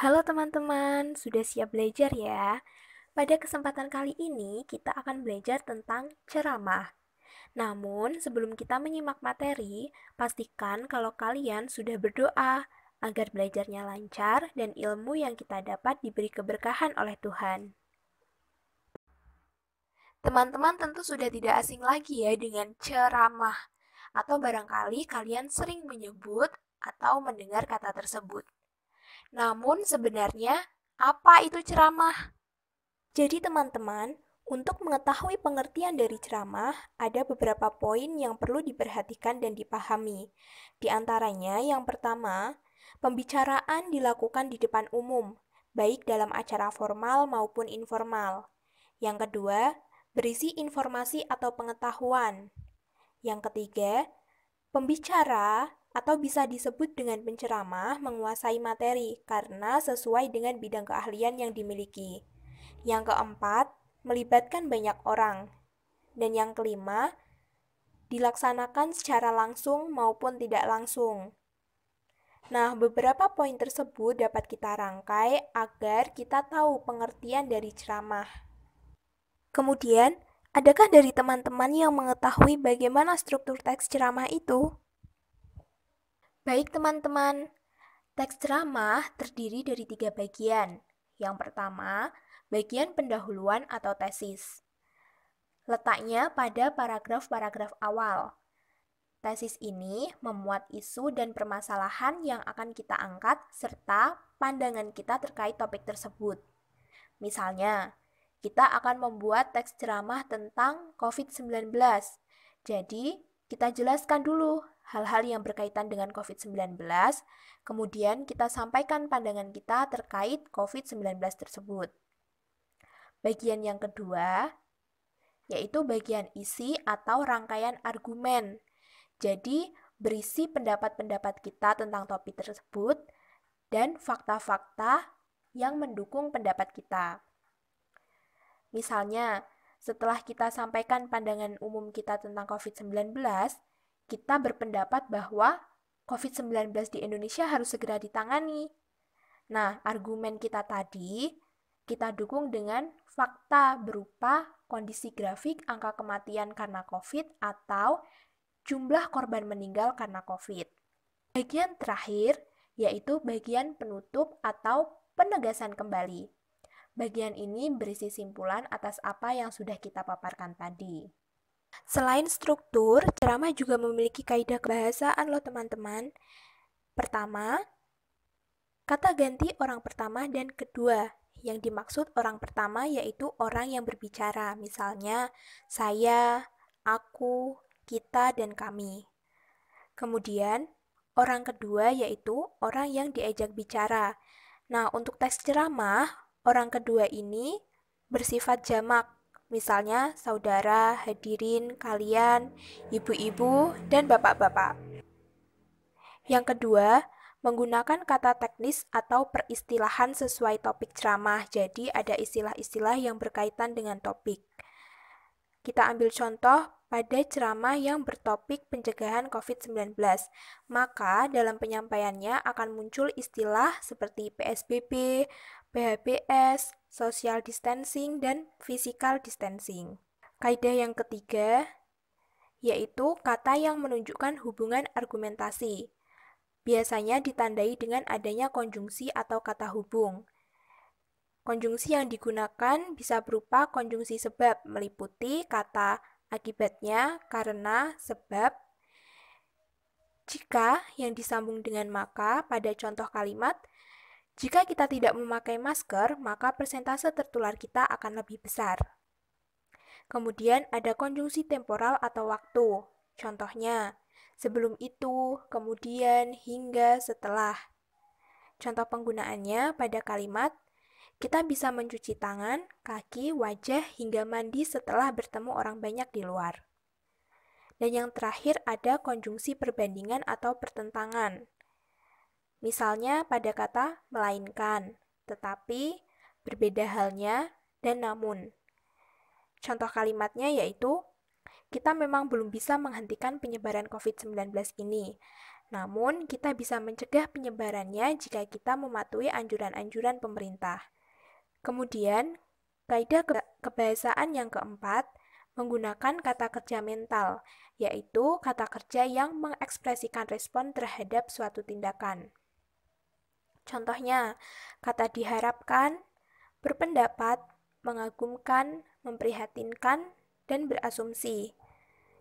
Halo teman-teman, sudah siap belajar ya? Pada kesempatan kali ini, kita akan belajar tentang ceramah. Namun, sebelum kita menyimak materi, pastikan kalau kalian sudah berdoa agar belajarnya lancar dan ilmu yang kita dapat diberi keberkahan oleh Tuhan. Teman-teman tentu sudah tidak asing lagi ya dengan ceramah, atau barangkali kalian sering menyebut atau mendengar kata tersebut. Namun sebenarnya, apa itu ceramah? Jadi teman-teman, untuk mengetahui pengertian dari ceramah, ada beberapa poin yang perlu diperhatikan dan dipahami. Di antaranya, yang pertama, pembicaraan dilakukan di depan umum, baik dalam acara formal maupun informal. Yang kedua, berisi informasi atau pengetahuan. Yang ketiga, pembicara atau bisa disebut dengan penceramah menguasai materi karena sesuai dengan bidang keahlian yang dimiliki. Yang keempat, melibatkan banyak orang. Dan yang kelima, dilaksanakan secara langsung maupun tidak langsung. Nah, beberapa poin tersebut dapat kita rangkai agar kita tahu pengertian dari ceramah. Kemudian, adakah dari teman-teman yang mengetahui bagaimana struktur teks ceramah itu? Baik teman-teman, teks ceramah terdiri dari 3 bagian. Yang pertama, bagian pendahuluan atau tesis. Letaknya pada paragraf-paragraf awal. Tesis ini memuat isu dan permasalahan yang akan kita angkat serta pandangan kita terkait topik tersebut. Misalnya, kita akan membuat teks ceramah tentang COVID-19. Jadi, kita jelaskan dulu hal-hal yang berkaitan dengan COVID-19, kemudian kita sampaikan pandangan kita terkait COVID-19 tersebut. Bagian yang kedua, yaitu bagian isi atau rangkaian argumen. Jadi, berisi pendapat-pendapat kita tentang topik tersebut dan fakta-fakta yang mendukung pendapat kita. Misalnya, setelah kita sampaikan pandangan umum kita tentang COVID-19, kita berpendapat bahwa COVID-19 di Indonesia harus segera ditangani. Nah, argumen kita tadi kita dukung dengan fakta berupa kondisi grafik angka kematian karena COVID atau jumlah korban meninggal karena COVID. Bagian terakhir yaitu bagian penutup atau penegasan kembali. Bagian ini berisi simpulan atas apa yang sudah kita paparkan tadi. Selain struktur, ceramah juga memiliki kaidah kebahasaan loh teman-teman. Pertama, kata ganti orang pertama dan kedua. Yang dimaksud orang pertama yaitu orang yang berbicara, misalnya saya, aku, kita, dan kami. Kemudian, orang kedua yaitu orang yang diajak bicara. Nah, untuk teks ceramah, orang kedua ini bersifat jamak, misalnya saudara, hadirin, kalian, ibu-ibu, dan bapak-bapak. Yang kedua, menggunakan kata teknis atau peristilahan sesuai topik ceramah. Jadi ada istilah-istilah yang berkaitan dengan topik. Kita ambil contoh pada ceramah yang bertopik pencegahan COVID-19. Maka dalam penyampaiannya akan muncul istilah seperti PSBB, PHBS, social distancing, dan physical distancing. Kaidah yang ketiga yaitu kata yang menunjukkan hubungan argumentasi. Biasanya ditandai dengan adanya konjungsi atau kata hubung. Konjungsi yang digunakan bisa berupa konjungsi sebab, meliputi kata akibatnya, karena, sebab. Jika yang disambung dengan maka pada contoh kalimat, jika kita tidak memakai masker, maka persentase tertular kita akan lebih besar. Kemudian ada konjungsi temporal atau waktu. Contohnya, sebelum itu, kemudian, hingga, setelah. Contoh penggunaannya pada kalimat, kita bisa mencuci tangan, kaki, wajah, hingga mandi setelah bertemu orang banyak di luar. Dan yang terakhir ada konjungsi perbandingan atau pertentangan. Misalnya pada kata melainkan, tetapi, berbeda halnya, dan namun. Contoh kalimatnya yaitu, kita memang belum bisa menghentikan penyebaran COVID-19 ini. Namun, kita bisa mencegah penyebarannya jika kita mematuhi anjuran-anjuran pemerintah. Kemudian, kaidah kebahasaan yang keempat, menggunakan kata kerja mental, yaitu kata kerja yang mengekspresikan respon terhadap suatu tindakan. Contohnya, kata diharapkan, berpendapat, mengagumkan, memprihatinkan, dan berasumsi.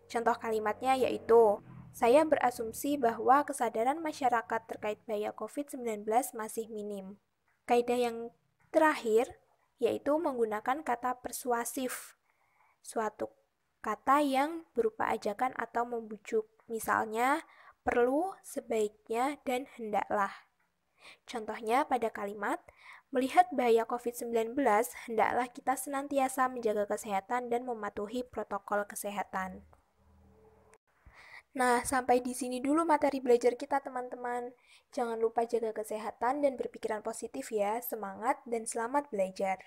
Contoh kalimatnya yaitu, saya berasumsi bahwa kesadaran masyarakat terkait bahaya COVID-19 masih minim. Kaidah yang terakhir yaitu menggunakan kata persuasif, suatu kata yang berupa ajakan atau membujuk, misalnya perlu, sebaiknya, dan hendaklah. Contohnya pada kalimat, melihat bahaya COVID-19, hendaklah kita senantiasa menjaga kesehatan dan mematuhi protokol kesehatan. Nah, sampai di sini dulu materi belajar kita, teman-teman. Jangan lupa jaga kesehatan dan berpikiran positif ya. Semangat dan selamat belajar.